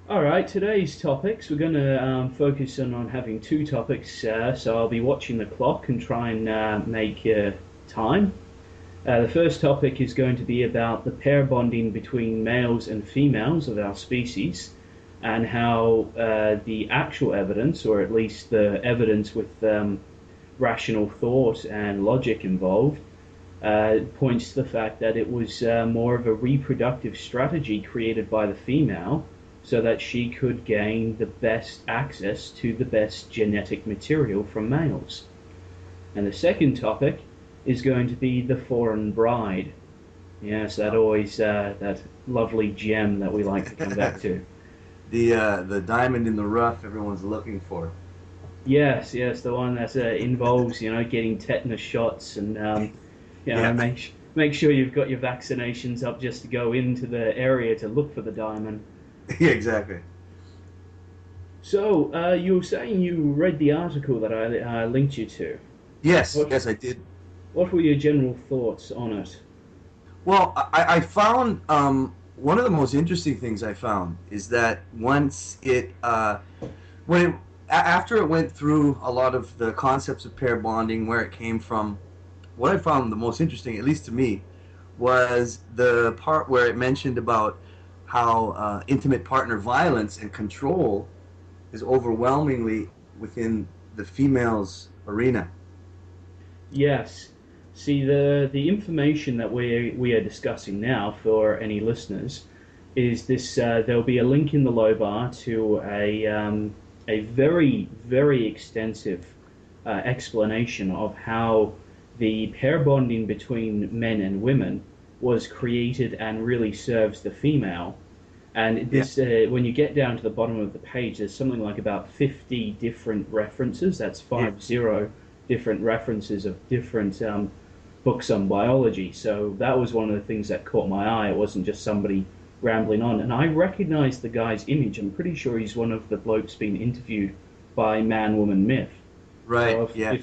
All right, today's topics, we're going to focus on having two topics. So I'll be watching the clock and try and make time. The first topic is going to be about the pair bonding between males and females of our species and how the actual evidence, or at least the evidence with rational thought and logic involved, points to the fact that it was more of a reproductive strategy created by the female so that she could gain the best access to the best genetic material from males. And the second topic is going to be the foreign bride. Yes, that Yeah. always that lovely gem that we like to come back to. The diamond in the rough everyone's looking for. Yes, yes, the one that involves getting tetanus shots and Yeah, make sure you've got your vaccinations up just to go into the area to look for the diamond. yeah, exactly. So you were saying you read the article that I linked you to. Yes, What yes, I did. what were your general thoughts on it? Well, I found one of the most interesting things I found is that once it when it, after it went through a lot of the concepts of pair bonding, where it came from, what I found the most interesting, at least to me, was the part where it mentioned about how intimate partner violence and control is overwhelmingly within the female's arena. Yes. See, the information that we are discussing now for any listeners is this. There'll be a link in the low bar to a very extensive explanation of how the pair bonding between men and women was created and really serves the female. And Yeah, this, when you get down to the bottom of the page, there's something like about 50 different references. That's yeah, 50 different references of different books on biology. So that was one of the things that caught my eye. It wasn't just somebody rambling on. And I recognized the guy's image. I'm pretty sure he's one of the blokes being interviewed by Man Woman Myth. right, So yeah,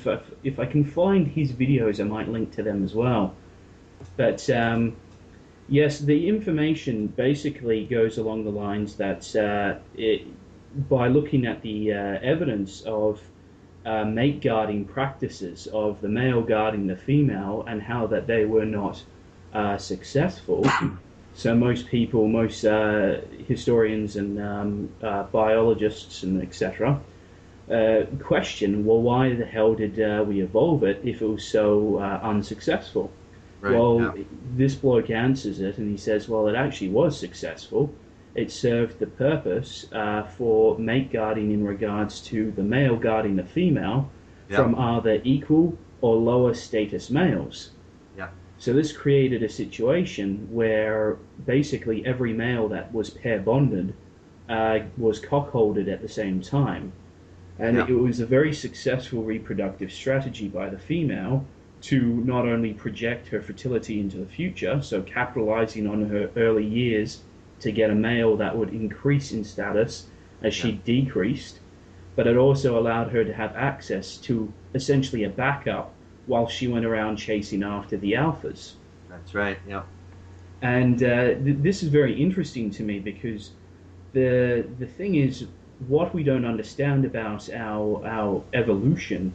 if I can find his videos, I might link to them as well. But yes, the information basically goes along the lines that by looking at the evidence of mate guarding practices of the male guarding the female and how that they were not successful. So most people, most historians and biologists and etc. Question, well, why the hell did we evolve it if it was so unsuccessful? right, Well, yeah, this bloke answers it and he says, well, it actually was successful. It served the purpose for mate guarding in regards to the male guarding the female yeah, from either equal or lower status males. yeah, So this created a situation where basically every male that was pair bonded was cockholded at the same time. And yeah, it was a very successful reproductive strategy by the female to not only project her fertility into the future, so capitalizing on her early years to get a male that would increase in status as yeah, she decreased, but it also allowed her to have access to essentially a backup while she went around chasing after the alphas. that's right, yeah, And this is very interesting to me because the thing is, what we don't understand about our evolution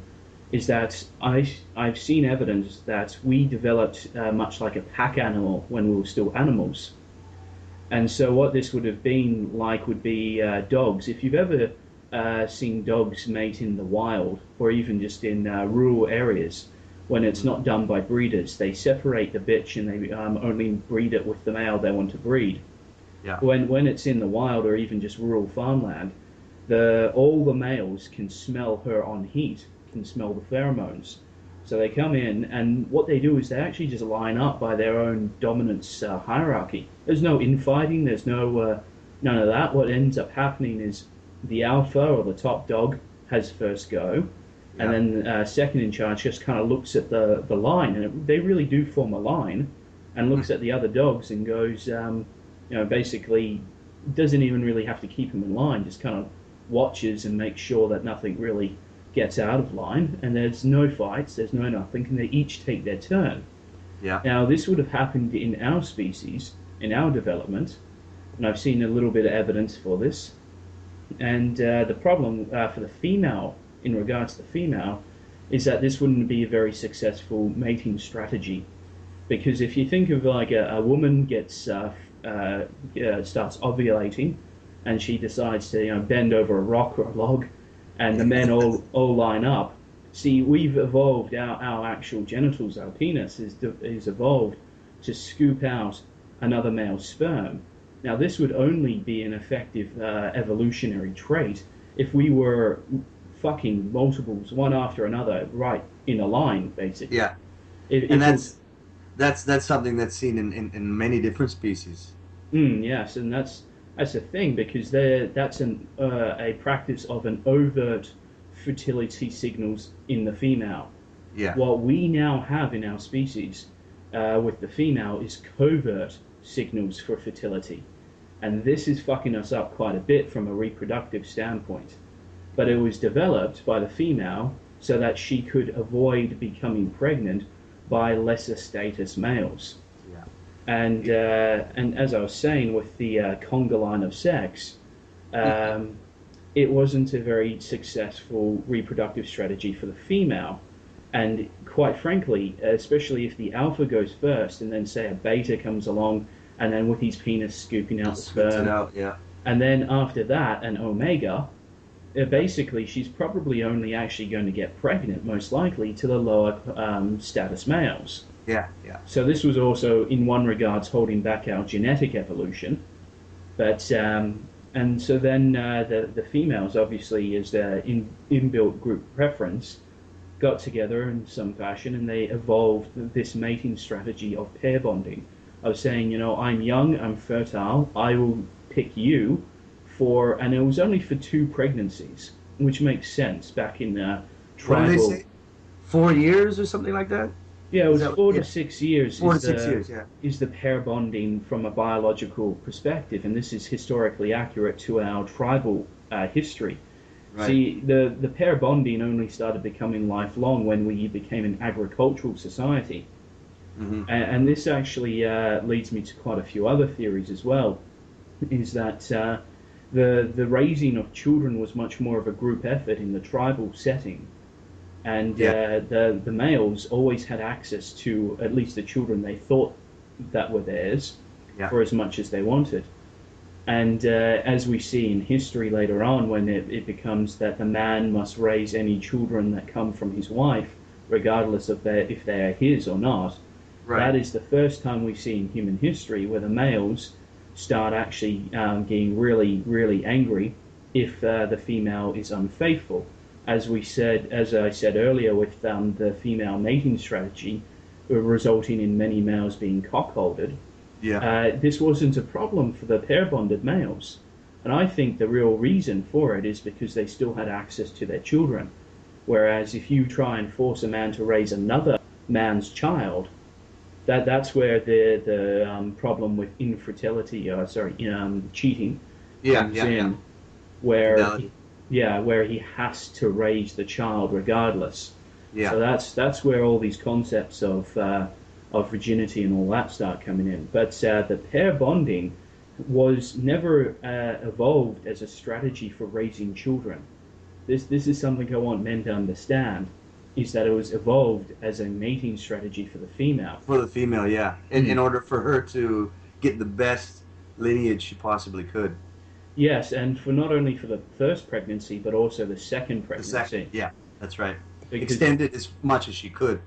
is that I've seen evidence that we developed much like a pack animal when we were still animals. And so what this would have been like would be dogs. If you've ever seen dogs mate in the wild or even just in rural areas, when it's mm, not done by breeders, they separate the bitch and they only breed it with the male they want to breed. yeah, When it's in the wild or even just rural farmland, the all the males can smell her on heat, can smell the pheromones. So they come in, and what they do is they actually just line up by their own dominance hierarchy. There's no infighting. There's no none of that. What ends up happening is the alpha or the top dog has first go, and yeah, then second in charge just kind of looks at the line, and they really do form a line, and mm, looks at the other dogs and goes, basically doesn't even really have to keep them in line, just kind of watches and makes sure that nothing really gets out of line, and there's no fights, there's no nothing, and they each take their turn. yeah, Now, this would have happened in our species, in our development, and I've seen a little bit of evidence for this. And the problem for the female, in regards to the female, is that this wouldn't be a very successful mating strategy. Because if you think of like a woman gets starts ovulating, and she decides to bend over a rock or a log, and the men all line up. See, we've evolved our actual genitals, our penis is evolved to scoop out another male's sperm. Now, this would only be an effective evolutionary trait if we were fucking multiples, one after another, right in a line, basically. Yeah, and If that's something that's seen in many different species. yes, and that's a thing because that's a practice of an overt fertility signals in the female. Yeah, What we now have in our species with the female is covert signals for fertility, and this is fucking us up quite a bit from a reproductive standpoint. But it was developed by the female so that she could avoid becoming pregnant by lesser status males. yeah, And as I was saying, with the conga line of sex, it wasn't a very successful reproductive strategy for the female. And quite frankly, especially if the alpha goes first, and then say a beta comes along, and then with his penis scooping out the spits it sperm, out. Yeah, and then after that, an omega, basically she's probably only actually going to get pregnant, most likely, to the lower status males. yeah, yeah. So this was also, in one regards, holding back our genetic evolution. But and so then the females, obviously, as their inbuilt group preference, got together in some fashion, and they evolved this mating strategy of pair bonding. I was saying, I'm young, I'm fertile, I will pick you for, and it was only for 2 pregnancies, which makes sense back in What did they tribal. say? 4 years or something like that? Yeah, it Is was that four yeah? to six years 4 to 6 years. Yeah, is the pair bonding from a biological perspective, and this is historically accurate to our tribal history. right. See, the pair bonding only started becoming lifelong when we became an agricultural society, Hmm. and this actually leads me to quite a few other theories as well. Is that the raising of children was much more of a group effort in the tribal setting, and Yeah, the males always had access to at least the children they thought that were theirs yeah, for as much as they wanted. And as we see in history later on, when it becomes that the man must raise any children that come from his wife, regardless of if they are his or not, right. that is the first time we see in human history where the males start actually getting really, really angry if the female is unfaithful. As I said earlier, with the female mating strategy, resulting in many males being cockholded, Yeah, this wasn't a problem for the pair bonded males. And I think the real reason for it is because they still had access to their children. Whereas if you try and force a man to raise another man's child, that's where the problem with infertility, cheating yeah, comes yeah, yeah. in, where Fidelity. where he has to raise the child regardless. Yeah, So that's where all these concepts of virginity and all that start coming in. But the pair bonding was never evolved as a strategy for raising children. This is something I want men to understand, is that it was evolved as a mating strategy for the female. for the female. Yeah, in order for her to get the best lineage she possibly could. Yes, and for not only for the first pregnancy, but also the second The pregnancy. second, yeah, that's right. Because Extend it as much as she could.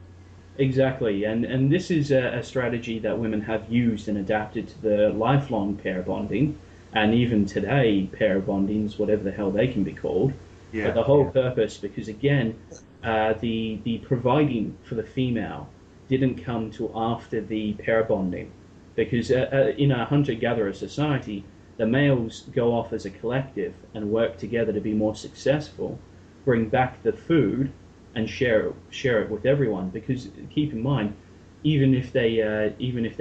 exactly, and this is a strategy that women have used and adapted to the lifelong pair bonding, and even today pair bondings, whatever the hell they can be called. Yeah, But the whole yeah, purpose, because again, the providing for the female didn't come till after the pair bonding, because in a hunter-gatherer society, the males go off as a collective and work together to be more successful, bring back the food, and share it with everyone. Because keep in mind, even if they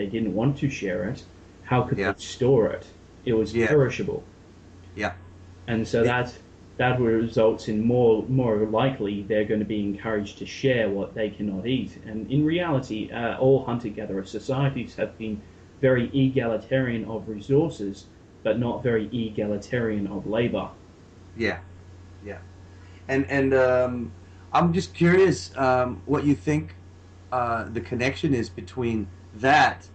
didn't want to share it, how could yeah, they store it? It was yeah, perishable, yeah. and so It, that results in more likely they're going to be encouraged to share what they cannot eat. And in reality, all hunter-gatherer societies have been very egalitarian of resources but not very egalitarian of labor. Yeah, yeah. And I'm just curious what you think the connection is between that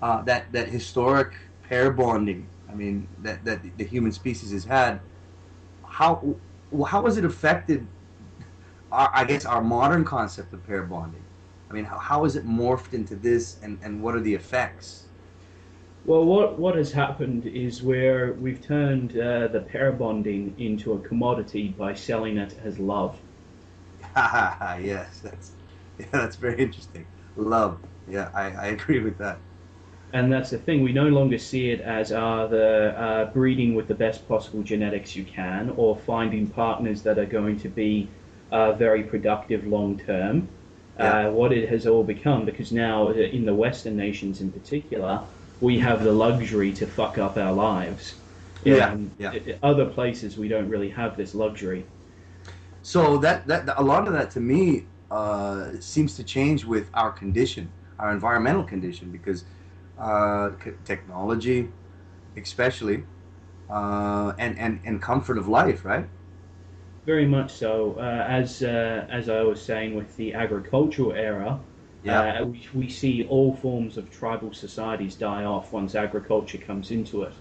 that historic pair bonding. I mean, that the human species has had. How how has it affected I guess our modern concept of pair bonding? I mean, how has it morphed into this, and what are the effects? Well, what has happened is where we've turned the pair bonding into a commodity by selling it as love. Yes, that's very interesting. Love. Yeah, I agree with that. And that's the thing. We no longer see it as the breeding with the best possible genetics you can, or finding partners that are going to be very productive long term. Yeah, What it has all become, because now in the Western nations in particular, we have the luxury to fuck up our lives. yeah, yeah. Other places we don't really have this luxury. So that a lot of that to me seems to change with our condition, our environmental condition, because technology, especially, and comfort of life, right? Very much so. As I was saying, with the agricultural era, Yeah. we see all forms of tribal societies die off once agriculture comes into it.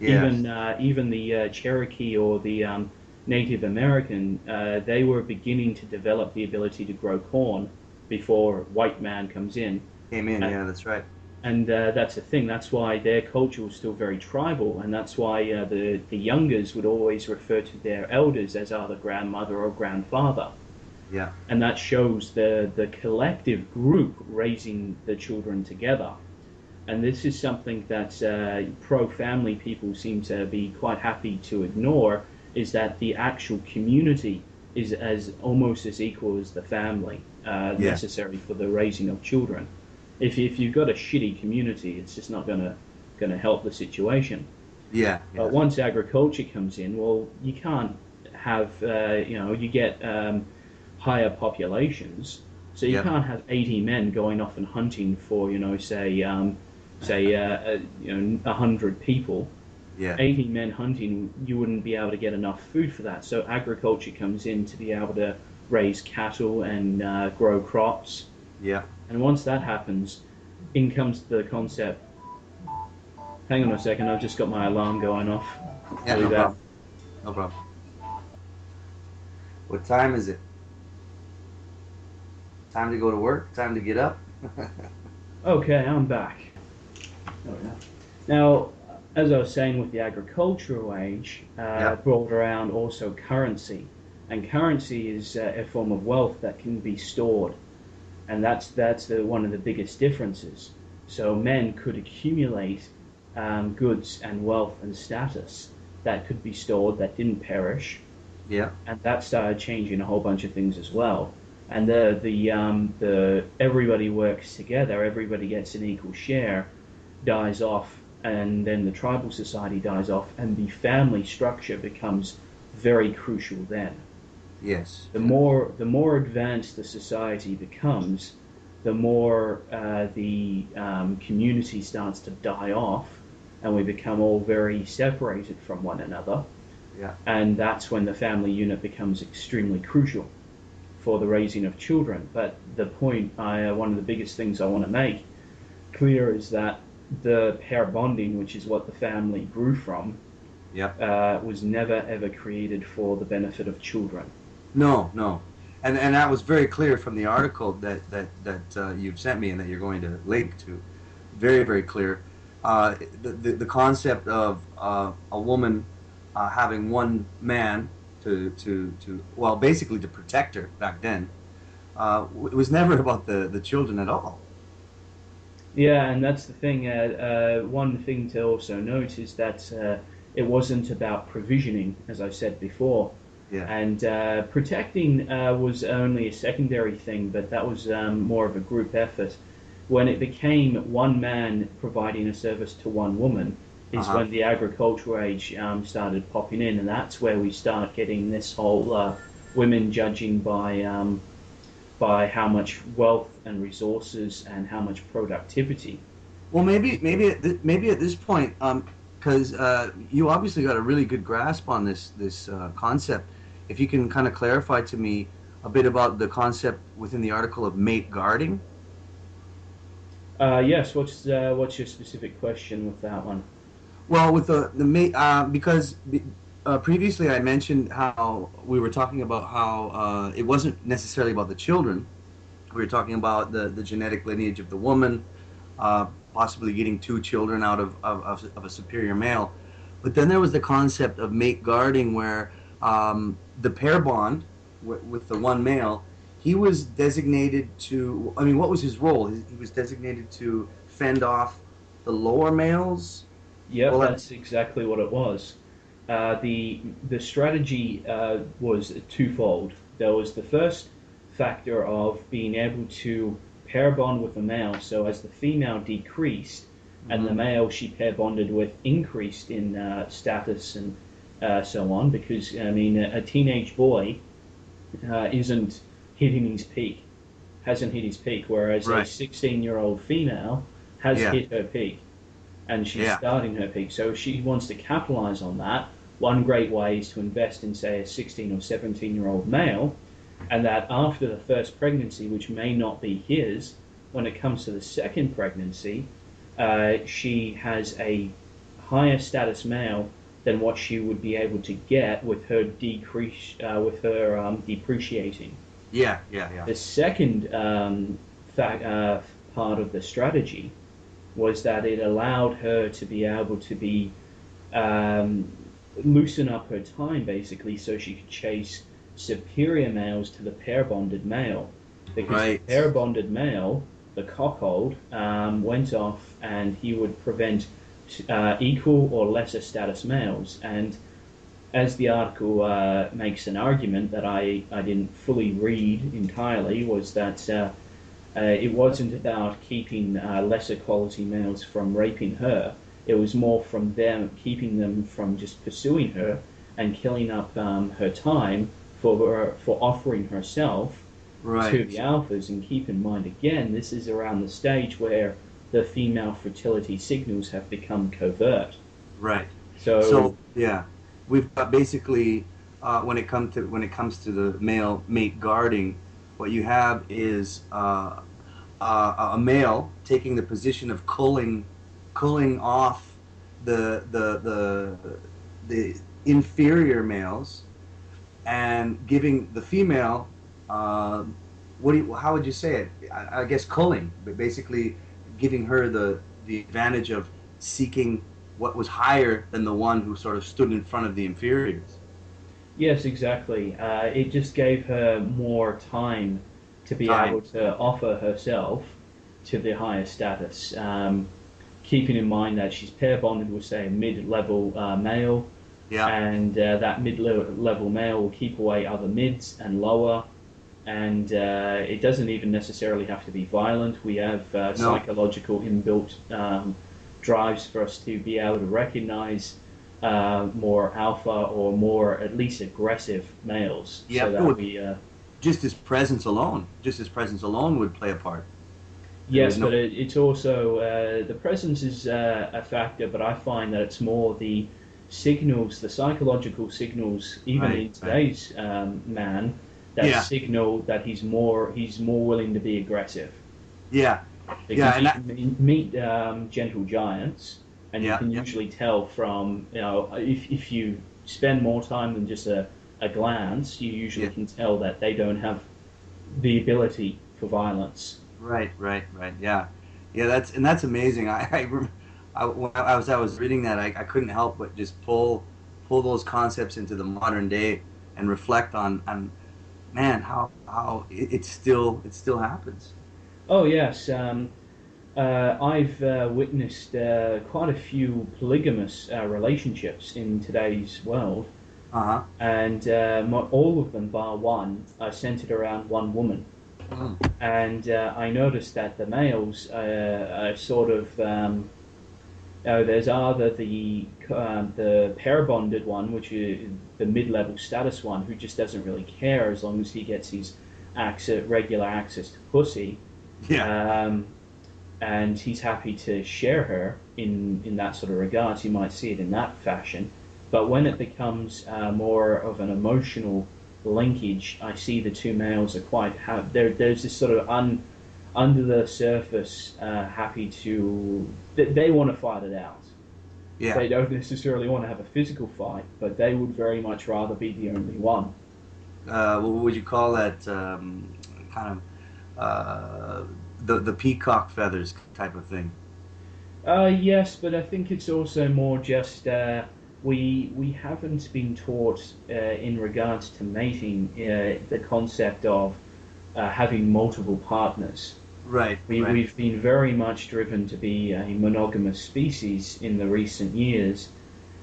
Yes. Even the Cherokee or the Native American, they were beginning to develop the ability to grow corn before white man comes in. Came in. Uh, Yeah, that's right. and that's the thing. That's why their culture was still very tribal, and that's why the youngers would always refer to their elders as either grandmother or grandfather, Yeah. and that shows the collective group raising the children together. And this is something that pro-family people seem to be quite happy to ignore, is that the actual community is as almost as equal as the family Yeah. necessary for the raising of children. If you've got a shitty community, it's just not gonna help the situation. Yeah. But Yeah. once agriculture comes in, well, you can't have you get higher populations, so you Yep. can't have 80 men going off and hunting for say 100 people. Yeah. 80 men hunting, you wouldn't be able to get enough food for that. So agriculture comes in to be able to raise cattle and grow crops. Yeah. And once that happens, in comes the concept. Hang on a second, I've just got my alarm going off. Yeah. I'll be No back. problem. No problem. What time is it? Time to go to work? Time to get up? Okay, I'm back. There we go. Now, as I was saying, with the agricultural age, Yeah. brought around also currency, and currency is a form of wealth that can be stored, and that's one of the biggest differences. So men could accumulate goods and wealth and status that could be stored that didn't perish, Yeah. and that started changing a whole bunch of things as well. And the everybody works together, everybody gets an equal share, dies off, and then the tribal society dies off, and the family structure becomes very crucial then. Yes. The more advanced the society becomes, the more the community starts to die off, and we become all very separated from one another. Yeah. And that's when the family unit becomes extremely crucial for the raising of children. But the point, one of the biggest things I want to make clear is that the pair bonding, which is what the family grew from, Yeah. was never ever created for the benefit of children. No. No. And that was very clear from the article that you've sent me and that you're going to link to. Very very clear. The concept of a woman having one man to well basically to protect her back then. It was never about the children at all. Yeah, and that's the thing. One thing to also note is that it wasn't about provisioning, as I said before, Yeah. and protecting was only a secondary thing, but that was more of a group effort. When it became one man providing a service to one woman, is Uh-huh. when the agricultural age started popping in, and that's where we start getting this whole women judging by how much wealth and resources and how much productivity. Well, maybe at this point, because you obviously got a really good grasp on this concept. If you can kind of clarify to me a bit about the concept within the article of mate guarding. Yes, what's your specific question with that one? Well, with the mate, because previously I mentioned how we were talking about how it wasn't necessarily about the children. We were talking about the genetic lineage of the woman, possibly getting two children out of a superior male. But then there was the concept of mate guarding, where the pair bond with the one male, he was designated to. I mean, what was his role? He was designated to fend off the lower males. Yep, Well, that's exactly what it was. The strategy was twofold. There was the first factor of being able to pair bond with the male, so as the female decreased and the mhm. male she pair bonded with increased in status and so on, because I mean a teenage boy isn't hitting his peak, hasn't hit his peak, whereas a Right. 16-year-old female has Yeah. hit her peak and she's Yeah. starting her peak. So if she wants to capitalize on that, one great way is to invest in, say, a 16 or 17-year-old male, and that after the first pregnancy, which may not be his, when it comes to the second pregnancy, she has a higher status male than what she would be able to get with her depreciating. Yeah. Yeah. Yeah. The second part of the strategy was that it allowed her to be able to be um, loosen up her time basically so she could chase superior males to the pair bonded male because the Right. pair bonded male, the cockhold, went off and he would prevent equal or lesser status males. And as the article makes an argument that I didn't fully read entirely, was that it wasn't about keeping lesser quality males from raping her. It was more from them keeping them from just pursuing her and killing up her time for offering herself to the Right. alphas. And keep in mind again, this is around the stage where the female fertility signals have become covert. Right. So So yeah, we've got basically when it comes to the male mate guarding, what you have is a male taking the position of culling off the inferior males and giving the female uh, how would you say it? I guess culling, but basically giving her the advantage of seeking what was higher than the one who sort of stood in front of the inferiors. yes, exactly. It just gave her more time to be Time. able to offer herself to the higher status. Keeping in mind that she's pair bonded with, say, a mid-level male, Yeah. and that mid-level male will keep away other mids and lower. And it doesn't even necessarily have to be violent. We have No. psychological inbuilt drives for us to be able to recognize more alpha or more at least aggressive males, Yeah. so It that would, we just his presence alone would play a part. There yes, was no. but it's also the presence is a factor, but I find that it's more the signals, the psychological signals, even Right. in Right. today's man, that Yeah. signal that he's more willing to be aggressive. Yeah. Yeah. Because And you that. can meet gentle giants, and you Yeah. can Yeah. usually tell from, if you spend more time than just a glance, you usually Yeah. can tell that they don't have the ability for violence. Right. Right. Right. Yeah. Yeah. That's amazing. When I was reading that, I couldn't help but just pull those concepts into the modern day and reflect on man how it still happens. Oh yes, I've witnessed quite a few polygamous relationships in today's world, Uh-huh. and all of them, bar one, are centered around one woman. Mm. And I noticed that the males are sort of there's either the pair bonded one, which is the mid-level status one, who just doesn't really care as long as he gets his regular access to pussy. Yeah. Um, and he's happy to share her in that sort of regards. You might see it in that fashion, but when it becomes more of an emotional linkage, I see the two males are quite there's this sort of under the surface happy to they want to fight it out. Yeah. They don't necessarily want to have a physical fight, but they would very much rather be the only one. What would you call that? Kind of the peacock feathers type of thing. Yes, but I think it's also more just we haven't been taught in regards to mating the concept of having multiple partners. Right, right. We've been very much driven to be a monogamous species in the recent years,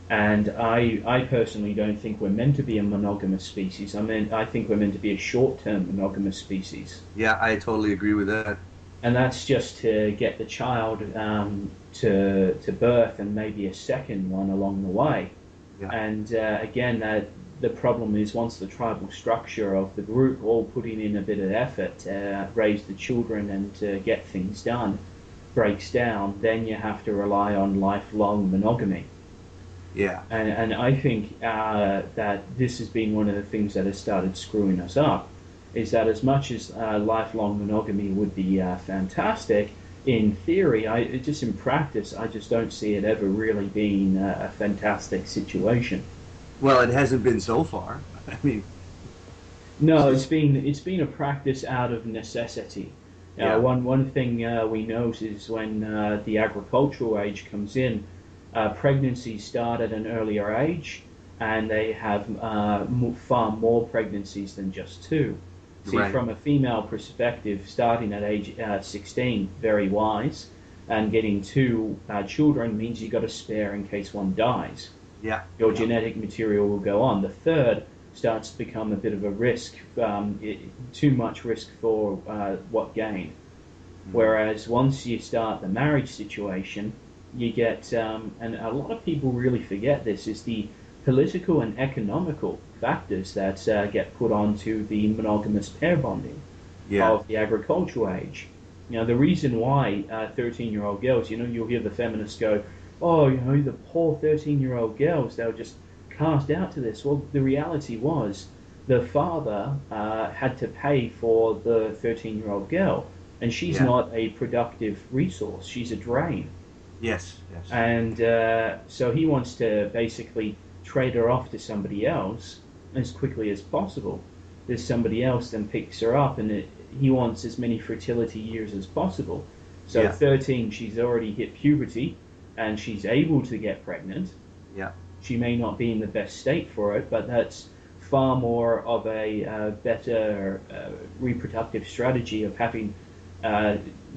and I personally don't think we're meant to be a monogamous species. I think we're meant to be a short-term monogamous species. Yeah, I totally agree with that. And that's just to get the child to birth and maybe a second one along the way. Yeah. And again, the problem is once the tribal structure of the group all putting in a bit of effort to raise the children and to get things done breaks down, then you have to rely on lifelong monogamy. Yeah. And I think that this has been one of the things that has started screwing us up, is that as much as lifelong monogamy would be fantastic, in theory, just in practice, I just don't see it ever really being a fantastic situation. Well, it hasn't been so far. I mean, No, it's been a practice out of necessity. yeah, One thing we note is when the agricultural age comes in, pregnancies start at an earlier age, and they have far more pregnancies than just two. See, right. from a female perspective, starting at age 16, very wise, and getting two children means you've got a spare in case one dies. Yeah. Your Yeah. genetic material will go on. The third starts to become a bit of a risk, too much risk for what gain. Whereas once you start the marriage situation, you get, and a lot of people really forget this, is the political and economical factors that get put onto the monogamous pair bonding Yeah. of the agricultural age. The reason why 13-year-old girls, you'll hear the feminists go, oh, the poor 13-year-old girls, they were just cast out to this. Well, the reality was the father had to pay for the 13-year-old girl, and she's Yeah. not a productive resource. She's a drain. Yes. Yes. And so he wants to basically trade her off to somebody else as quickly as possible. There's somebody else then picks her up, and he wants as many fertility years as possible. So Yeah. 13, she's already hit puberty, and she's able to get pregnant. Yeah. She may not be in the best state for it, but that's far more of a better reproductive strategy of having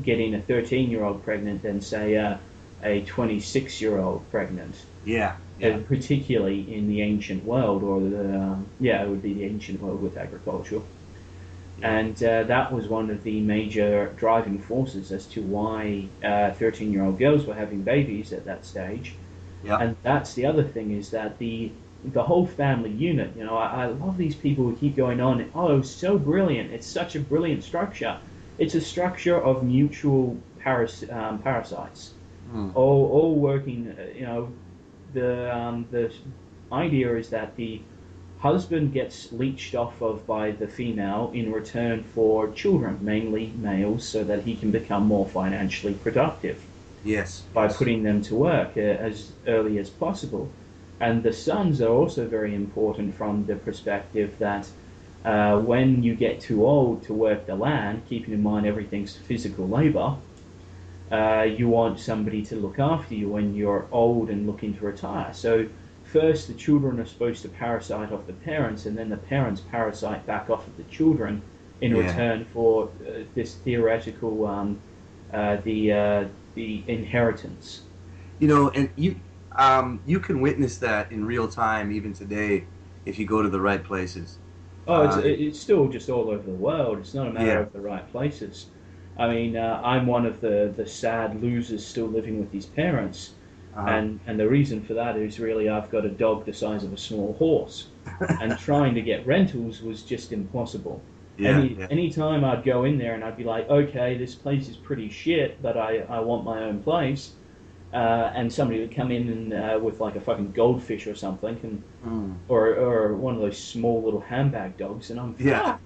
getting a 13-year-old pregnant than say a 26-year-old pregnant. Yeah. Yeah. Particularly in the ancient world, or it would be the ancient world with agriculture. And that was one of the major driving forces as to why 13-year-old girls were having babies at that stage. Yeah. And that's the other thing, is that the whole family unit, I love these people who keep going on, oh, it's so brilliant, it's such a brilliant structure. It's a structure of mutual parasites, all working, the idea is that the husband gets leached off of by the female in return for children, mainly males, so that he can become more financially productive Yes. by Yes. putting them to work as early as possible. And the sons are also very important from the perspective that when you get too old to work the land, keeping in mind everything's physical labor, you want somebody to look after you when you're old and looking to retire. So first the children are supposed to parasite off the parents, and then the parents parasite back off of the children in Yeah. return for this theoretical the inheritance. And you can witness that in real time even today if you go to the right places. Oh, it's still just all over the world. It's not a matter Yeah. of the right places. I mean, I'm one of the sad losers still living with these parents, Uh-huh. and the reason for that is really I've got a dog the size of a small horse, and trying to get rentals was just impossible. Yeah, yeah, Anytime I'd go in there and I'd be like, okay, this place is pretty shit, but I want my own place. And somebody would come in and with like a fucking goldfish or something, and mm. or one of those small little handbag dogs, and I'm Yeah,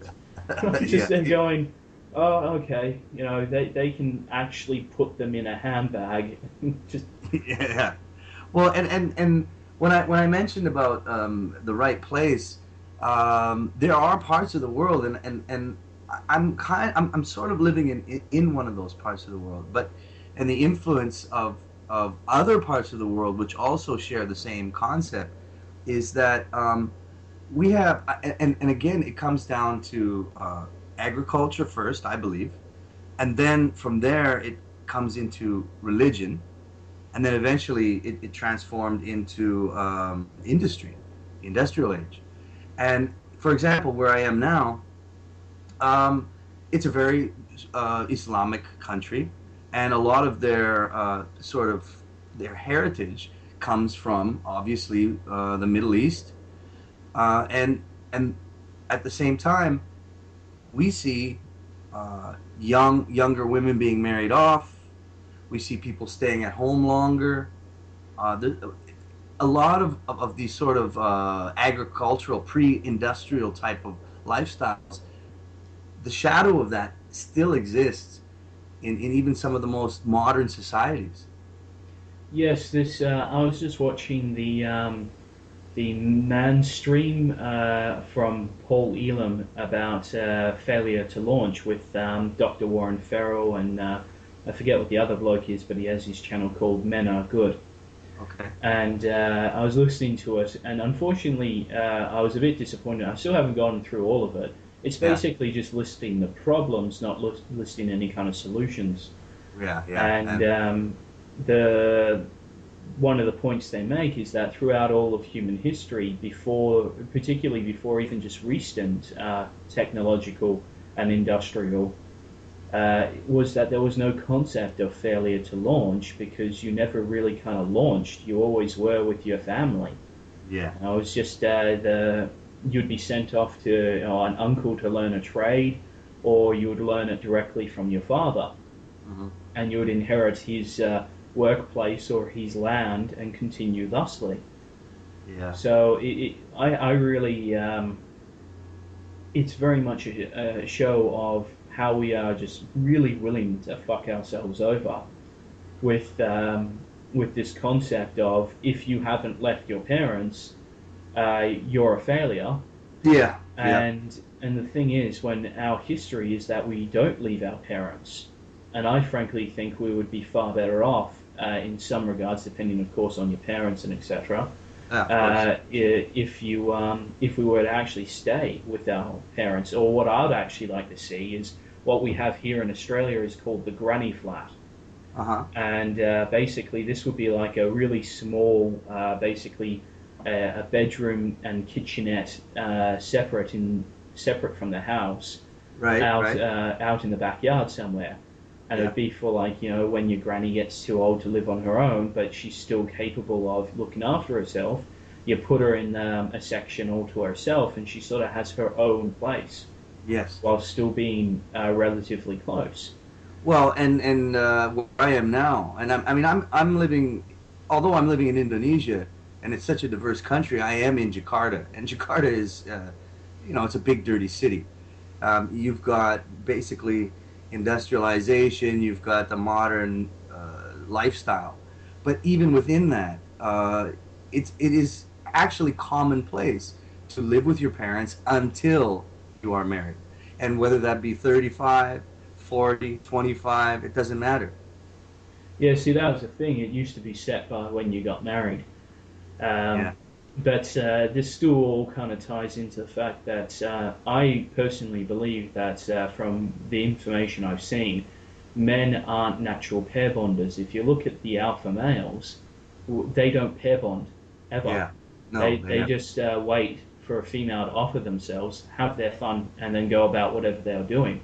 fucked. I'm just yeah, there going, oh, okay, they can actually put them in a handbag. Just yeah. Well, and when I mentioned about the right place, there are parts of the world, and I'm sort of living in one of those parts of the world, but and the influence of other parts of the world which also share the same concept is that we have and again it comes down to agriculture first, I believe, and then from there it comes into religion, and then eventually it transformed into industry, the industrial age. And for example, where I am now, um, it's a very Islamic country, and a lot of their sort of their heritage comes from obviously the Middle East, and at the same time, we see younger women being married off. We see people staying at home longer. The, a lot of these sort of agricultural, pre-industrial type of lifestyles, the shadow of that still exists in even some of the most modern societies. yes, this I was just watching the Man stream from Paul Elam about failure to launch with Dr. Warren Farrell and I forget what the other bloke is, but he has his channel called Men Are Good. Okay. And I was listening to it, and unfortunately, I was a bit disappointed. I still haven't gone through all of it. It's Yeah. basically just listing the problems, not listing any kind of solutions. Yeah. Yeah. And And the one of the points they make is that throughout all of human history, particularly before even just recent technological and industrial, was that there was no concept of failure to launch because you never really kind of launched. You always were with your family. yeah. It was just you'd be sent off to an uncle to learn a trade, or you would learn it directly from your father, Hmm. and you would inherit his workplace or his land and continue thusly. Yeah. So I really, it's very much a show of how we are just really willing to fuck ourselves over with this concept of if you haven't left your parents, you're a failure. Yeah. Yeah. And the thing is, when our history is that we don't leave our parents, and I frankly think we would be far better off in some regards, depending, of course, on your parents and etc. Yeah. Of course. If we were to actually stay with our parents, or what I'd actually like to see is what we have here in Australia is called the granny flat, Uh huh. and basically this would be like a really small, basically a bedroom and kitchenette separate from the house, Right. Right. out in the backyard somewhere. And Yeah. it'd be for like, when your granny gets too old to live on her own, but she's still capable of looking after herself, you put her in a section all to herself, and she sort of has her own place Yes. while still being relatively close. Well, and where I am now, and I mean, I'm living, although I'm living in Indonesia, and it's such a diverse country. I am in Jakarta, and Jakarta is, it's a big dirty city. You've got basically industrialization. You've got the modern lifestyle, but even within that, it is actually commonplace to live with your parents until you are married, and whether that be 35, 40, 25, it doesn't matter. Yeah, see, that was the thing. It used to be set by when you got married. Yeah. Um, but this still all kind of ties into the fact that I personally believe that from the information I've seen, men aren't natural pair bonders. If you look at the alpha males, they don't pair bond ever. Yeah. No, they They never. just wait for a female to offer themselves, have their fun, and then go about whatever they're doing.